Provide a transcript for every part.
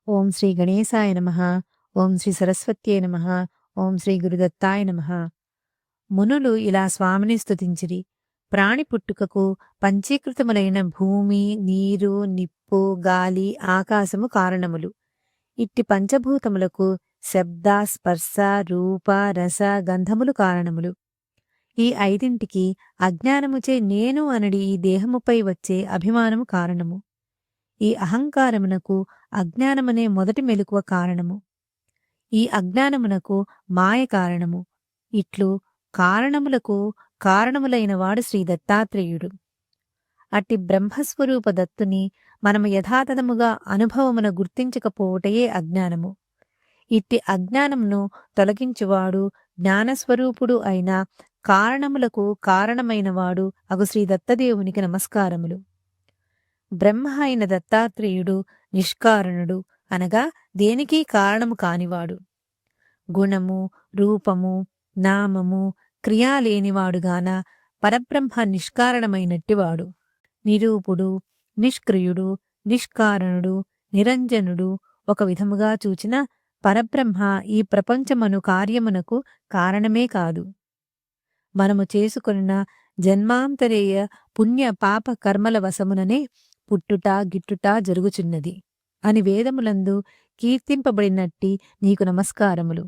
ఓం శ్రీ గణేశాయ నమః. ఓం శ్రీ సరస్వత్యై నమః. ఓం శ్రీ గురుదత్తాయ నమః. మునులు ఇలా స్వామిని స్తుతించిరి. ప్రాణి పుట్టుకకు పంచీకృతములైన భూమి, నీరు, నిప్పు, గాలి, ఆకాశము కారణములు. ఇట్టి పంచభూతములకు శబ్ద, స్పర్శ, రూప, రస, గంధములు కారణములు. ఈ ఐదింటికి అజ్ఞానముచే నేను అనడి ఈ దేహముపై వచ్చే అభిమానము కారణము. ఈ అహంకారమునకు అజ్ఞానమనే మొదటి మెలకువ కారణము. ఈ అజ్ఞానమునకు మాయ కారణము. ఇట్లు కారణములకు కారణములైనవాడు శ్రీ దత్తాత్రేయుడు. అట్టి బ్రహ్మస్వరూప దత్తుని మనము యథాతథముగా అనుభవమున గుర్తించకపోవటయే అజ్ఞానము. ఇట్టి అజ్ఞానమును తొలగించువాడు జ్ఞానస్వరూపుడు అయిన కారణములకు కారణమైనవాడు అగు శ్రీ దత్తదేవునికి నమస్కారములు. బ్రహ్మ అయిన దత్తాత్రేయుడు నిష్కారణుడు, అనగా దేనికీ కారణము కానివాడు. గుణము, రూపము, నామము, క్రియా లేనివాడుగాన పరబ్రహ్మ నిష్కారణమైనట్టివాడు. నిరూపుడు, నిష్క్రియుడు, నిష్కారణుడు, నిరంజనుడు ఒక విధముగా చూచిన పరబ్రహ్మ ఈ ప్రపంచమను కార్యమునకు కారణమే కాదు. మనము చేసుకొనిన జన్మాంతరేయ పుణ్య పాప కర్మల వశముననే పుట్టుట గిట్టుట జరుగుచున్నది అని వేదములందు కీర్తింపబడినట్టి నీకు నమస్కారములు.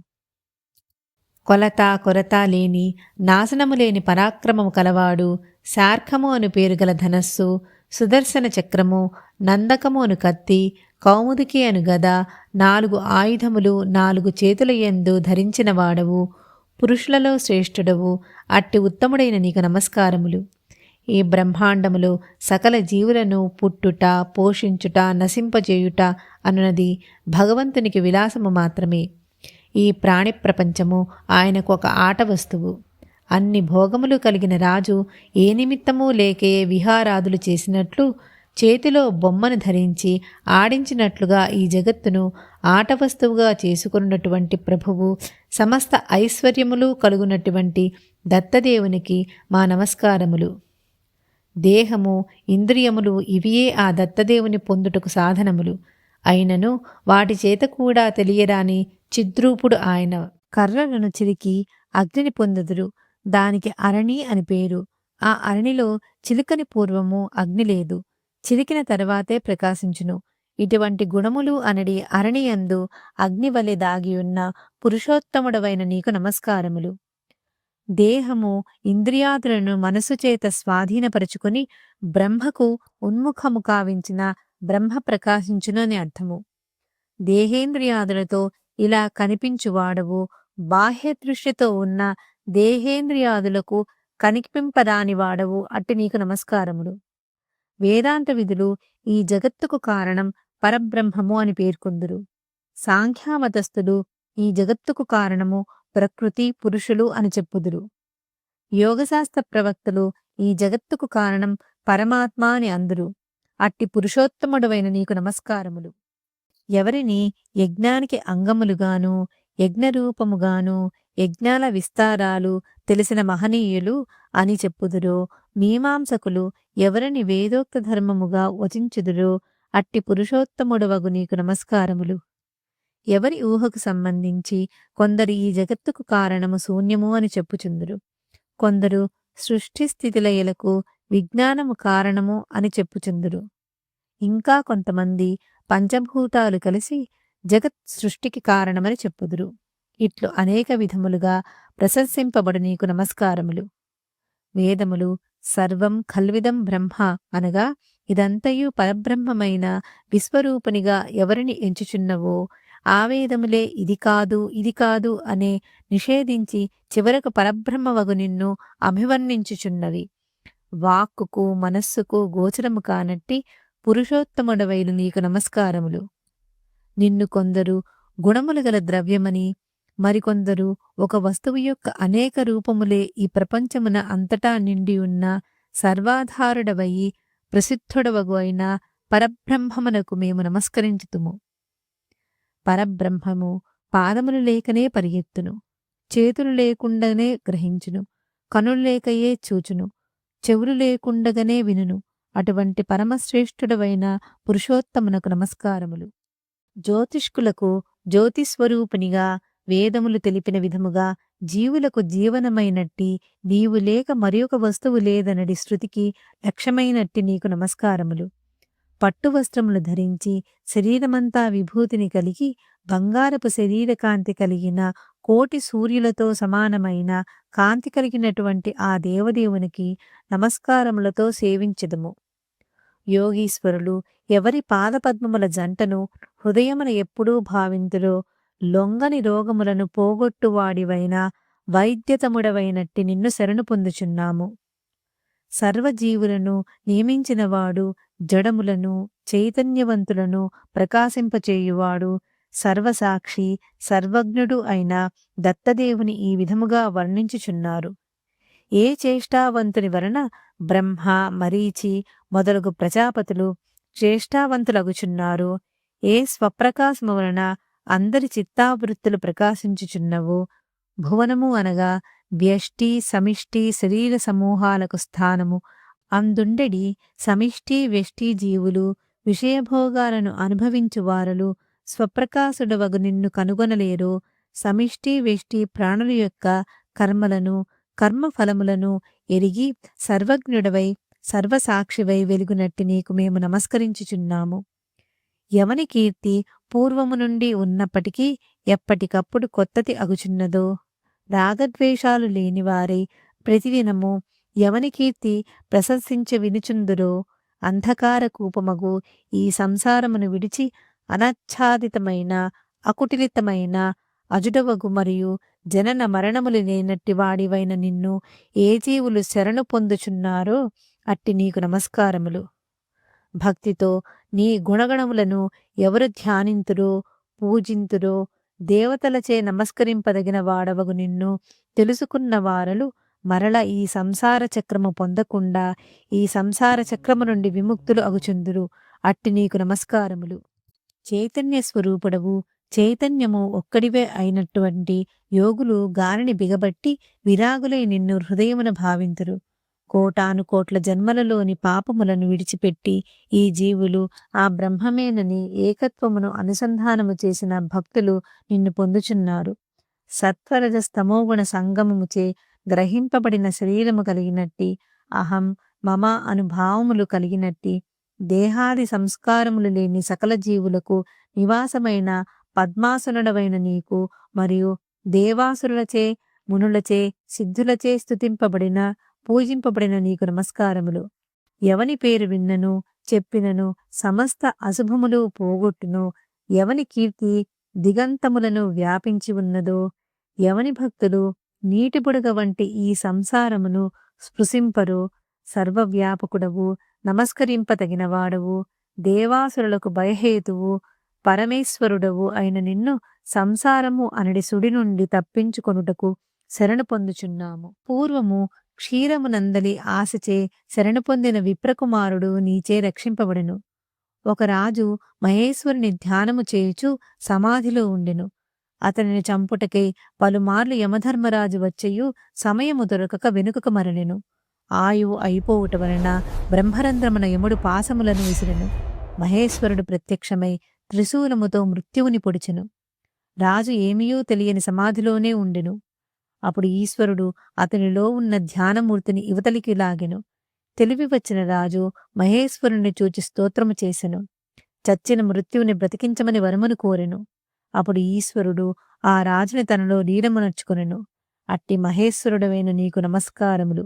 కొలత కొరత లేని నాశనము లేని పరాక్రమము కలవాడు, శార్ఖము అను పేరు గల ధనస్సు, సుదర్శన చక్రము, నందకము అను కత్తి, కౌముదికి అను గద, 4 ఆయుధములు 4 చేతులయందు ధరించిన వాడవు, పురుషులలో శ్రేష్ఠుడవు, అట్టి ఉత్తముడైన నీకు నమస్కారములు. ఈ బ్రహ్మాండములో సకల జీవులను పుట్టుట, పోషించుట, నశింపజేయుట అన్నది భగవంతునికి విలాసము మాత్రమే. ఈ ప్రాణి ప్రపంచము ఆయనకు ఒక ఆట వస్తువు. అన్ని భోగములు కలిగిన రాజు ఏ నిమిత్తమూ లేకే విహారాదులు చేసినట్లు చేతిలో బొమ్మను ధరించి ఆడించినట్లుగా ఈ జగత్తును ఆట వస్తువుగా చేసుకున్నటువంటి ప్రభువు, సమస్త ఐశ్వర్యములు కలుగునటువంటి దత్తదేవునికి మా నమస్కారములు. దేహము, ఇంద్రియములు ఇవియే ఆ దత్తదేవుని పొందుటకు సాధనములు. అయినను వాటి చేత కూడా తెలియరాని చిద్రూపుడు ఆయన. కర్రలను చిరికి అగ్నిని పొందుదురు, దానికి అరణి అని పేరు. ఆ అరణిలో చిలుకని పూర్వము అగ్ని లేదు, చిలికిన తర్వాతే ప్రకాశించును. ఇటువంటి గుణములు అనడి అరణియందు అగ్నివలె దాగియున్న పురుషోత్తముడవైన నీకు నమస్కారములు. దేహము, ఇంద్రియాదులను మనసు చేత స్వాధీనపరుచుకుని బ్రహ్మకు ఉన్ముఖము కావించిన బ్రహ్మ ప్రకాశించును అని అర్థము. దేహేంద్రియాదులతో ఇలా కనిపించువాడవు, బాహ్య దృష్టితో ఉన్న దేహేంద్రియాదులకు కనిపింపరాని వాడవు, అట్టి నీకు నమస్కారములు. వేదాంత విధులు ఈ జగత్తుకు కారణం పరబ్రహ్మము అని పేర్కొందురు. సాంఖ్యామతస్థులు ఈ జగత్తుకు కారణము ప్రకృతి పురుషులు అని చెప్పుదురు. యోగశాస్త్ర ప్రవక్తలు ఈ జగత్తుకు కారణం పరమాత్మ అని అందురు. అట్టి పురుషోత్తముడవైన నీకు నమస్కారములు. ఎవరిని యజ్ఞానికి అంగములుగాను, యజ్ఞరూపముగాను, యజ్ఞాల విస్తారాలు తెలిసిన మహనీయులు అని చెప్పుదురో, మీమాంసకులు ఎవరిని వేదోక్త ధర్మముగా వచించుదురో అట్టి పురుషోత్తముడవగు నీకు నమస్కారములు. ఎవరి ఊహకు సంబంధించి కొందరు ఈ జగత్తుకు కారణము శూన్యము అని చెప్పుచుందురు, కొందరు సృష్టి స్థితిలయలకు విజ్ఞానము కారణము అని చెప్పుచుందురు, ఇంకా కొంతమంది పంచభూతాలు కలిసి జగత్ సృష్టికి కారణమని చెప్పుదురు. ఇట్లు అనేక విధములుగా ప్రశంసింపబడు నీకు నమస్కారములు. వేదములు సర్వం కల్విదం బ్రహ్మ అనగా ఇదంతయు పరబ్రహ్మమైన విశ్వరూపునిగా ఎవరిని ఎంచుచున్నవో ఆ వేదములే ఇది కాదు ఇది కాదు అనే నిషేధించి చివరకు పరబ్రహ్మవగు నిన్ను అభివర్ణించుచున్నవి. వాక్కుకు మనస్సుకు గోచరము కానట్టి పురుషోత్తముడవైన నీకు నమస్కారములు. నిన్ను కొందరు గుణములు గల ద్రవ్యమని, మరికొందరు ఒక వస్తువు యొక్క అనేక రూపములే ఈ ప్రపంచమున అంతటా నిండి ఉన్న సర్వాధారుడవయి ప్రసిద్ధుడవగు అయిన పరబ్రహ్మమునకు మేము నమస్కరించుతుము. పరబ్రహ్మము పాదములు లేకనే పరిగెత్తును, చేతులు లేకుండానే గ్రహించును, కనులు లేకయే చూచును, చెవులు లేకుండగానే వినును. అటువంటి పరమశ్రేష్ఠుడవైన పురుషోత్తమునకు నమస్కారములు. జ్యోతిష్కులకు జ్యోతిస్వరూపినిగా వేదములు తెలిపిన విధముగా జీవులకు జీవనమైనట్టి నీవు లేక మరి ఒక వస్తువు లేదనడి శృతికి లక్ష్యమైనట్టి నీకు నమస్కారములు. పట్టు వస్త్రములు ధరించి శరీరమంతా విభూతిని కలిగి బంగారపు శరీరకాంతి కలిగిన కోటి సూర్యులతో సమానమైన కాంతి కలిగినటువంటి ఆ దేవదేవునికి నమస్కారములతో సేవించెదము. యోగీశ్వరులు ఎవరి పాదపద్మముల జంటను హృదయమున ఎప్పుడూ భావింతురో లొంగని రోగములను పోగొట్టువాడివైన వైద్యతముడవైనట్టి నిన్ను శరణు పొందుచున్నాము. సర్వజీవులను నియమించినవాడు, జడములను చైతన్యవంతులను ప్రకాశింపచేయువాడు, సర్వసాక్షి సర్వజ్ఞుడు అయిన దత్తదేవుని ఈ విధముగా వర్ణించుచున్నారు. ఏ చేష్టావంతుని వలన బ్రహ్మ, మరీచి మొదలగు ప్రజాపతులు చేష్టావంతులగుచున్నారు, ఏ స్వప్రకాశము వలన అందరి చిత్తావృత్తులు ప్రకాశించుచున్నవో, భువనము అనగా వ్యష్టి సమిష్టి శరీర సమూహాలకు స్థానము అందుండెడి సమిష్టి వ్యష్టి జీవులు విషయభోగాలను అనుభవించువారలు స్వప్రకాశుడవగు నిన్ను కనుగొనలేరు. సమిష్టి వ్యష్టి ప్రాణుల యొక్క కర్మలను కర్మఫలములను ఎరిగి సర్వజ్ఞుడవై సర్వసాక్షివై వెలుగునట్టి నీకు మేము నమస్కరించుచున్నాము. ఎవని కీర్తి పూర్వము నుండి ఉన్నప్పటికీ ఎప్పటికప్పుడు కొత్తది అగుచున్నదో, రాగద్వేషాలు లేనివారై ప్రతిదినము ఎవని కీర్తి ప్రశంసించ వినుచుందురో, అంధకార కూపమగు ఈ సంసారమును విడిచి అనచ్ఛాదితమైన అకుటిలితమైన అజుడవగు మరియు జనన మరణములు లేనట్టి వాడివైన నిన్ను ఏ జీవులు శరణు పొందుచున్నారో అట్టి నీకు నమస్కారములు. భక్తితో నీ గుణగణములను ఎవరు ధ్యానింతురో పూజింతురో దేవతలచే నమస్కరింపదగిన వాడవగు నిన్ను తెలుసుకున్న వారలు మరల ఈ సంసార చక్రము పొందకుండా ఈ సంసార చక్రము నుండి విముక్తులు అగుచుందురు. అట్టి నీకు నమస్కారములు. చైతన్య స్వరూపుడవు, చైతన్యము ఒక్కడివే అయినటువంటి యోగులు గాలిని బిగబట్టి విరాగులై నిన్ను హృదయమున భావింతురు. కోటాను కోట్ల జన్మలలోని పాపములను విడిచిపెట్టి ఈ జీవులు ఆ బ్రహ్మమేనని ఏకత్వమును అనుసంధానము చేసిన భక్తులు నిన్ను పొందుచున్నారు. సత్వరజస్తమోగుణ సంగమముచే గ్రహింపబడిన శరీరము కలిగినట్టి అహం మమ అనుభావములు కలిగినట్టి దేహాది సంస్కారములు లేని సకల జీవులకు నివాసమైన పద్మాసనుడవైన నీకు మరియు దేవాసురులచే మునులచే సిద్ధులచే స్తుతింపబడిన పూజింపబడిన నీకు నమస్కారములు. ఎవని పేరు విన్నను చెప్పినను సమస్త అశుభములు పోగొట్టును, ఎవని కీర్తి దిగంతములను వ్యాపించి ఉన్నదో, ఎవని భక్తులు నీటి బుడగ వంటి ఈ సంసారమును స్పృశింపరు, సర్వవ్యాపకుడవు నమస్కరింపతగినవాడవు దేవాసురులకు భయహేతువు పరమేశ్వరుడవు అయిన నిన్ను సంసారము అనడి సుడి నుండి తప్పించుకొనుటకు శరణు పొందుచున్నాము. పూర్వము క్షీరమునందలి ఆశచే శరణు పొందిన విప్రకుమారుడు నీచే రక్షింపబడెను. ఒక రాజు మహేశ్వరుని ధ్యానము చేయుచు సమాధిలో ఉండెను. అతనిని చంపుటకై పలుమార్లు యమధర్మరాజు వచ్చెయు సమయము దొరకక వెనుకకు మరలెను. ఆయువు అయిపోవుట వలన బ్రహ్మరంధ్రమున యముడు పాశములను విసిరెను. మహేశ్వరుడు ప్రత్యక్షమై త్రిశూలముతో మృత్యువుని పొడిచెను. రాజు ఏమీయూ తెలియని సమాధిలోనే ఉండెను. అప్పుడు ఈశ్వరుడు అతనిలో ఉన్న ధ్యానమూర్తిని ఇవతలికి లాగెను. తెలివి వచ్చిన రాజు మహేశ్వరుణ్ణి చూచి స్తోత్రము చేసెను. చచ్చిన మృత్యువుని బ్రతికించమని వరమును కోరెను. అప్పుడు ఈశ్వరుడు ఆ రాజుని తనలో లీనమునర్చుకొనెను. అట్టి మహేశ్వరుడవైన నీకు నమస్కారములు.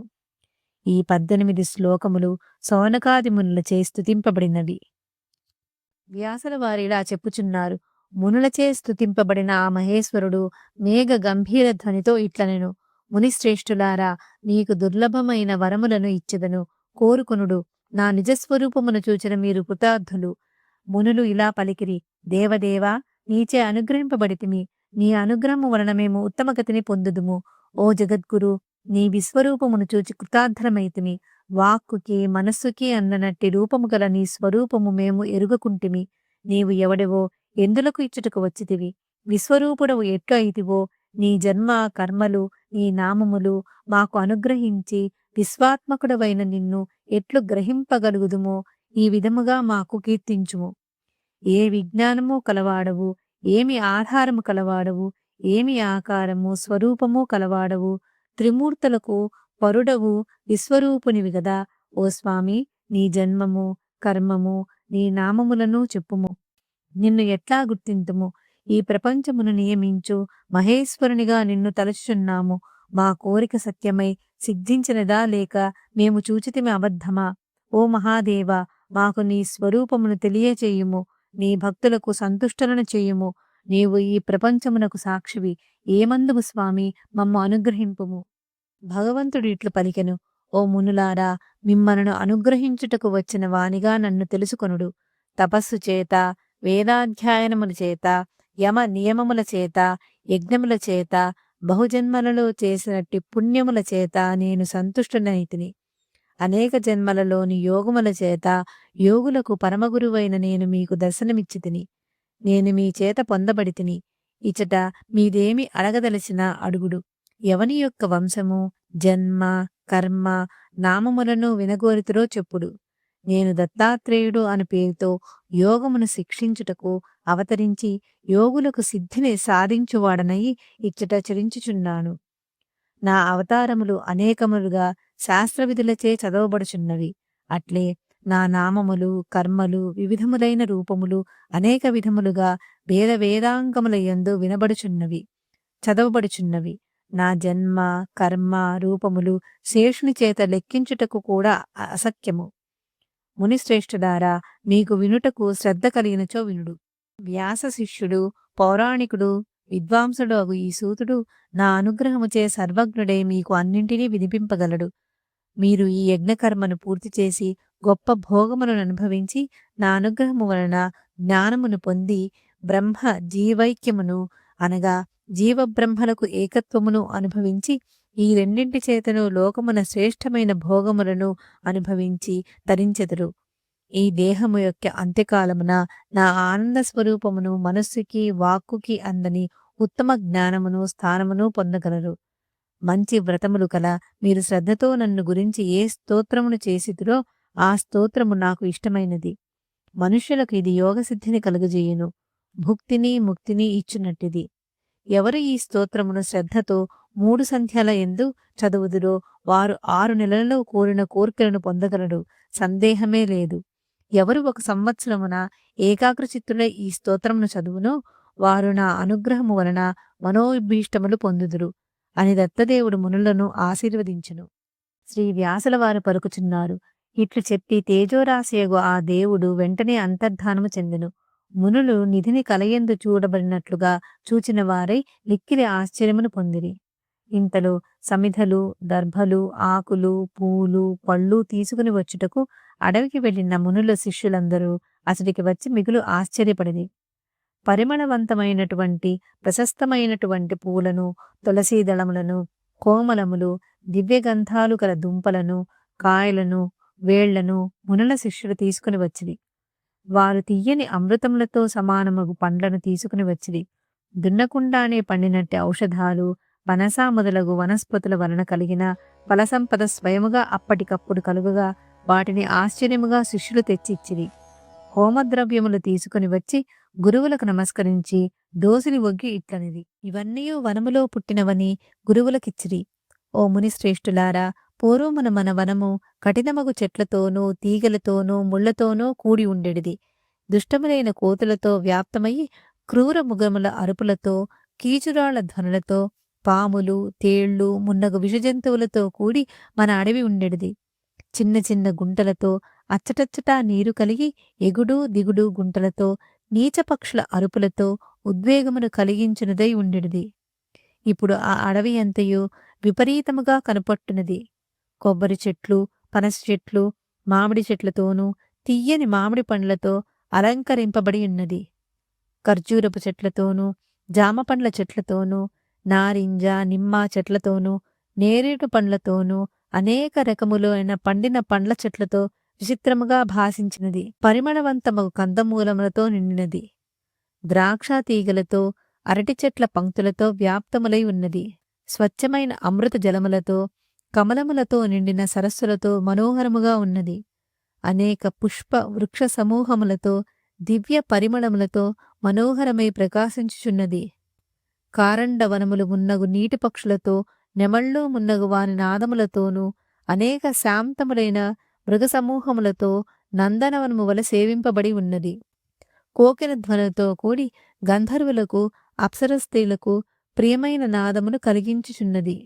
ఈ 18 శ్లోకములు సౌనకాది మునులచే స్తుతింపబడినవి. వ్యాసుల వారిలా చెప్పుచున్నారు. మునులచే స్తుతింపబడిన ఆ మహేశ్వరుడు మేఘ గంభీర ధ్వనితో ఇట్లనెను. మునిశ్రేష్ఠులారా, నీకు దుర్లభమైన వరములను ఇచ్చెదను, కోరుకొనుడు. నా నిజస్వరూపమును చూచిన మీరు కృతార్థులు. మునులు ఇలా పలికిరి: దేవదేవా, నీచే అనుగ్రహింపబడితిమి. నీ అనుగ్రహము వలన మేము ఉత్తమగతిని పొందుదుము. ఓ జగద్గురు, నీ విశ్వరూపమును చూచి కృతార్థమైతిమి. వాక్కుకి మనస్సుకి అందనట్టి రూపము గల నీ స్వరూపము మేము ఎరుగకుంటిమి. నీవు ఎవడెవో ఎందులకు ఇచ్చుటకు వచ్చితివి? విశ్వరూపుడవు ఎట్లు అయితివో నీ జన్మ కర్మలు నీ నామములు మాకు అనుగ్రహించి విశ్వాత్మకుడవైన నిన్ను ఎట్లు గ్రహింపగలుగుదుమో ఈ విధముగా మాకు కీర్తించుము. ఏ విజ్ఞానము కలవాడవు, ఏమి ఆధారము కలవాడవు, ఏమి ఆకారము స్వరూపము కలవాడవు, త్రిమూర్తులకు పరుడవు విశ్వరూపునివి గదా. ఓ స్వామి, నీ జన్మము, కర్మము, నీ నామములను చెప్పుము. నిన్ను ఎట్లా గుర్తింతుము? ఈ ప్రపంచమును నియమించు మహేశ్వరునిగా నిన్ను తలచుచున్నాము. మా కోరిక సత్యమై సిద్ధించినదా, లేక మేము చూచితిమి అబద్ధమా? ఓ మహాదేవ, మాకు నీ స్వరూపమును తెలియచేయుము. నీ భక్తులకు సంతుష్టలను చేయుము. నీవు ఈ ప్రపంచమునకు సాక్షివి. ఏమందుము స్వామి, మమ్ము అనుగ్రహింపుము. భగవంతుడు ఇట్లు పలికెను: ఓ మునులారా, మిమ్మలను అనుగ్రహించుటకు వచ్చిన వానిగా నన్ను తెలుసుకొనుడు. తపస్సు చేత, వేదాధ్యయనముల చేత, యమ నియమముల చేత, యజ్ఞముల చేత, బహుజన్మలలో చేసినట్టి పుణ్యముల చేత నేను సంతుష్టునైతిని. అనేక జన్మలలోని యోగముల చేత యోగులకు పరమగురువైన నేను మీకు దర్శనమిచ్చితిని. నేను మీ చేత పొందబడితిని. ఇచట మీదేమి అడగదలచిన అడుగుడు. ఎవని యొక్క వంశము, జన్మ, కర్మ, నామములను వినగోరితురో చెప్పుడు. నేను దత్తాత్రేయుడు అను పేరుతో యోగమును శిక్షించుటకు అవతరించి యోగులకు సిద్ధిని సాధించువాడనై ఇచ్చట చరించుచున్నాను. నా అవతారములు అనేకములుగా శాస్త్రవిధులచే చదవబడుచున్నవి. అట్లే నా నామములు, కర్మలు, వివిధములైన రూపములు అనేక విధములుగా వేద వేదాంగముల యందు వినబడుచున్నవి, చదవబడుచున్నవి. నా జన్మ, కర్మ, రూపములు శేషుని చేత లెక్కించుటకు కూడా అసఖ్యము. మునిశ్రేష్ఠుడారా, మీకు వినుటకు శ్రద్ధ కలిగినచో వినుడు. వ్యాస శిష్యుడు, పౌరాణికుడు, విద్వాంసుడు అగు ఈ సూతుడు నా అనుగ్రహముచే సర్వజ్ఞుడై మీకు అన్నింటినీ వినిపింపగలడు. మీరు ఈ యజ్ఞకర్మను పూర్తి చేసి గొప్ప భోగములను అనుభవించి నా అనుగ్రహము వలన జ్ఞానమును పొంది బ్రహ్మ జీవైక్యమును అనగా జీవబ్రహ్మలకు ఏకత్వమును అనుభవించి ఈ రెండింటి చేతను లోకమున శ్రేష్టమైన భోగములను అనుభవించి తరించెదరు. ఈ దేహము యొక్క అంత్యకాలమున నా ఆనంద స్వరూపమును మనస్సుకి వాక్కుకి అందని ఉత్తమ జ్ఞానమును స్థానమును పొందగలరు. మంచి వ్రతములు కల మీరు శ్రద్ధతో నన్ను గురించి ఏ స్తోత్రమును చేసిదురో ఆ స్తోత్రము నాకు ఇష్టమైనది. మనుష్యులకు ఇది యోగసిద్ధిని కలుగజేయును, భుక్తిని ముక్తిని ఇచ్చునట్టిది. ఎవరు ఈ స్తోత్రమును శ్రద్ధతో 3 సంధ్యల యందు చదువుదురో వారు 6 నెలలలో కోరిన కోర్కెలను పొందగలడు, సందేహమే లేదు. ఎవరు 1 సంవత్సరమున ఏకాగ్రచిత్తులై ఈ స్తోత్రమును చదువునో వారు నా అనుగ్రహము వలన మనోభీష్టములు పొందుదురు అని దత్తదేవుడు మునులను ఆశీర్వదించును. శ్రీ వ్యాసుల వారు పలుకుచున్నారు. ఇట్లు చెప్పి తేజోరాశియగు ఆ దేవుడు వెంటనే అంతర్ధానము చెందెను. మునులు నిధిని కలయందు చూడబడినట్లుగా చూచిన వారై లిక్కిలి ఆశ్చర్యమును పొందిరి. ఇంతలో సమిధలు, దర్భలు, ఆకులు, పూలు, పళ్ళు తీసుకుని వచ్చుటకు అడవికి వెళ్లిన మునుల శిష్యులందరూ అతడికి వచ్చి మిగులు ఆశ్చర్యపడిరి. పరిమళవంతమైనటువంటి ప్రశస్తమైనటువంటి పూలను, తులసీదళములను, కోమలములు, దివ్యగంధాలు గల దుంపలను, కాయలను, వేళ్లను మునుల శిష్యులు తీసుకుని వచ్చిరి. వారు తియ్యని అమృతములతో సమానమగు పండ్లను తీసుకుని వచ్చిరి. దున్నకుండానే పండినట్టి ఔషధాలు, పనస మొదలగు వనస్పతుల వలన కలిగిన ఫలసంపద స్వయముగా అప్పటికప్పుడు కలుగగా వాటిని ఆశ్చర్యముగా శిష్యులు తెచ్చిచ్చిరి. హోమద్రవ్యములు తీసుకుని వచ్చి గురువులకు నమస్కరించి దోసిని ఒగ్గి ఇట్లనిది: ఇవన్నీ వనములో పుట్టినవని గురువులకిచ్చిరి. ఓ మునిశ్రేష్ఠులారా, పూర్వమున మన వనము కఠినమగు చెట్లతోనూ, తీగలతోనూ, ముళ్లతోనూ కూడి ఉండెడిది. దుష్టములైన కోతులతో వ్యాప్తమయ్యి క్రూర ముగముల అరుపులతో, కీచురాళ్ల ధ్వనులతో, పాములు, తేళ్లు మున్నగు విషజంతువులతో కూడి మన అడవి ఉండెడిది. చిన్న చిన్న గుంటలతో, అచ్చటచ్చటా నీరు కలిగి ఎగుడు దిగుడు గుంటలతో, నీచపక్షుల అరుపులతో ఉద్వేగమును కలిగించునదై ఉండెడిది. ఇప్పుడు ఆ అడవి అంతయు విపరీతముగా కనపట్టునది. కొబ్బరి చెట్లు, పనస చెట్లు, మామిడి చెట్లతోనూ, తియ్యని మామిడి పండ్లతో అలంకరింపబడి ఉన్నది. ఖర్జూరపు చెట్లతోనూ, జామ పండ్ల చెట్లతోనూ, నారింజ, నిమ్మ చెట్లతోనూ, నేరేడు పండ్లతోనూ, అనేక రకములు అయిన పండిన పండ్ల చెట్లతో విచిత్రముగా భాసించినది. పరిమళవంతమగు కందమూలములతో నిండినది. ద్రాక్ష తీగలతో, అరటి చెట్ల పంక్తులతో వ్యాప్తములై ఉన్నది. స్వచ్ఛమైన అమృత జలములతో, కమలములతో నిండిన సరస్సులతో మనోహరముగా ఉన్నది. అనేక పుష్ప వృక్ష సమూహములతో, దివ్య పరిమళములతో మనోహరమై ప్రకాశించుచున్నది. కారండవనములు మున్నగు నీటి పక్షులతో, నెమళ్ళు మున్నగు వాని నాదములతోనూ, అనేక శాంతములైన మృగసమూహములతో నందనవనము వలె సేవింపబడి ఉన్నది. కోకిల ధ్వనులతో కూడి గంధర్వులకు, అప్సరస్త్రీలకు ప్రియమైన నాదమును కలిగించుచున్నది.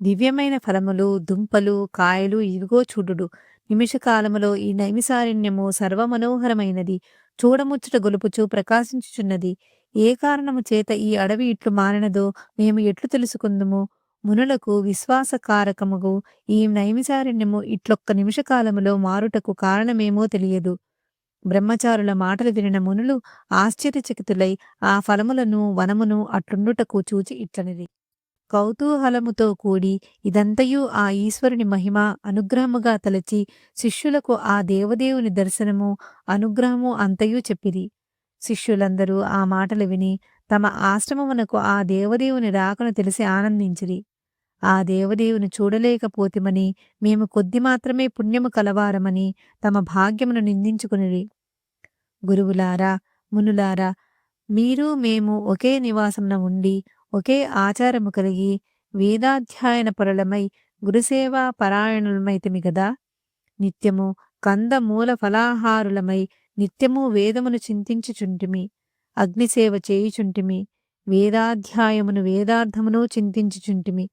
దివ్యమైన ఫలములు, దుంపలు, కాయలు ఇవిగో చూడుడు. నిమిషకాలములో ఈ నైమిసారణ్యము సర్వమనోహరమైనది. చూడముచ్చట గొలుపుచు ప్రకాశించుచున్నది. ఏ కారణము చేత ఈ అడవి ఇట్లు మారినదో మేము ఎట్లు తెలుసుకుందుము? మునులకు విశ్వాసకారకముగు ఈ నైమిసారణ్యము ఇట్లొక్క నిమిషకాలములో మారుటకు కారణమేమో తెలియదు. బ్రహ్మచారుల మాటలు వినిన మునులు ఆశ్చర్యచకితులై ఆ ఫలములను వనమును అట్లుండుటకు చూచి ఇట్లనిది. కౌతూహలముతో కూడి ఇదంతయు ఆ ఈశ్వరుని మహిమ అనుగ్రహముగా తలచి శిష్యులకు ఆ దేవదేవుని దర్శనము అనుగ్రహము అంతయు చెప్పిరి. శిష్యులందరూ ఆ మాటలు విని తమ ఆశ్రమమునకు ఆ దేవదేవుని రాకను తెలిసి ఆనందించిరి. ఆ దేవదేవుని చూడలేకపోతిమని, మేము కొద్ది మాత్రమే పుణ్యము కలవారమని తమ భాగ్యమును నిందించుకునిరి. గురువులారా, మునులారా, మీరు మేము ఒకే నివాసమున ఉండి ఒకే ఆచారము కలిగి వేదాధ్యాయన పరులమై గురుసేవా పరాయణులమైతిమి గదా. నిత్యము కంద మూల ఫలాహారులమై నిత్యము వేదమును చింతించుచుంటిమి, అగ్నిసేవ చేయుచుంటిమి, వేదాధ్యాయమును వేదార్థమును చింతించుచుంటిమి.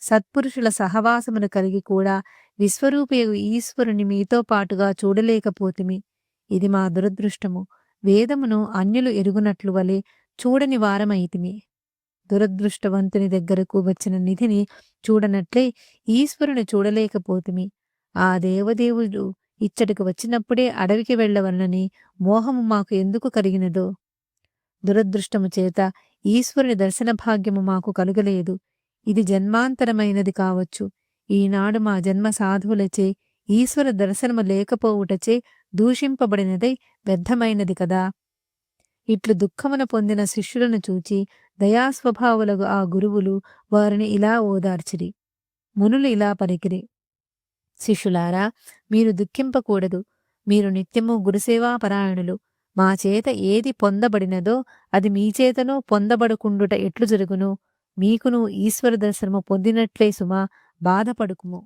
సత్పురుషుల సహవాసమును కలిగి కూడా విశ్వరూపయగు ఈశ్వరుని మీతో పాటుగా చూడలేకపోతిమి. ఇది మా దురదృష్టము. వేదమును అన్యులు ఎరుగునట్లు వలె చూడని వారమైతిమి. దురదృష్టవంతుని దగ్గరకు వచ్చిన నిధిని చూడనట్లే ఈశ్వరుని చూడలేకపోతిమి. ఆ దేవదేవుడు ఇచ్చటికి వచ్చినప్పుడే అడవికి వెళ్ళవలనని మోహము మాకు ఎందుకు కలిగినదో. దురదృష్టము చేత ఈశ్వరుని దర్శన భాగ్యము మాకు కలుగలేదు. ఇది జన్మాంతరమైనది కావచ్చు. ఈనాడు మా జన్మ సాధువులచే ఈశ్వర దర్శనము లేకపోవుటచే దూషింపబడినదై వ్యర్థమైనది కదా. ఇట్లు దుఃఖమున పొందిన శిష్యులను చూచి దయాస్వభావులకు ఆ గురువులు వారిని ఇలా ఓదార్చిరి. మునులు ఇలా పలికిరి. శిష్యులారా, మీరు దుఃఖింపకూడదు. మీరు నిత్యము గురుసేవా పరాయణులు. మా చేత ఏది పొందబడినదో అది మీ చేతను పొందబడుకుండుట ఎట్లు జరుగును? మీకును ఈశ్వర దర్శనము పొందినట్లే సుమా, బాధపడుకుము.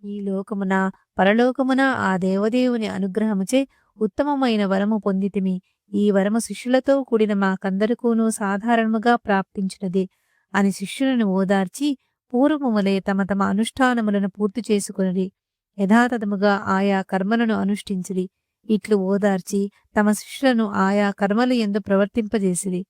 ఈ లోకమున పరలోకమున ఆ దేవదేవుని అనుగ్రహముచే ఉత్తమమైన వరము పొందితిమి. ఈ వరము శిష్యులతో కూడిన మాకందరికూను సాధారణముగా ప్రాప్తించినది అని శిష్యులను ఓదార్చి పూర్వములే తమ తమ అనుష్ఠానములను పూర్తి చేసుకుని యథాతథముగా ఆయా కర్మలను అనుష్ఠించిరి. ఇట్లు ఓదార్చి తమ శిష్యులను ఆయా కర్మలు యందు ప్రవర్తింపజేసిరి.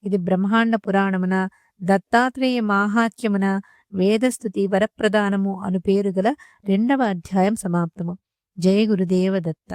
ఇది బ్రహ్మాండ పురాణమున దత్తాత్రేయ మాహాత్మ్యమున వేదస్థుతి వరప్రదానము అను పేరు గల 2వ అధ్యాయం సమాప్తము. జయ గురుదేవ దత్త.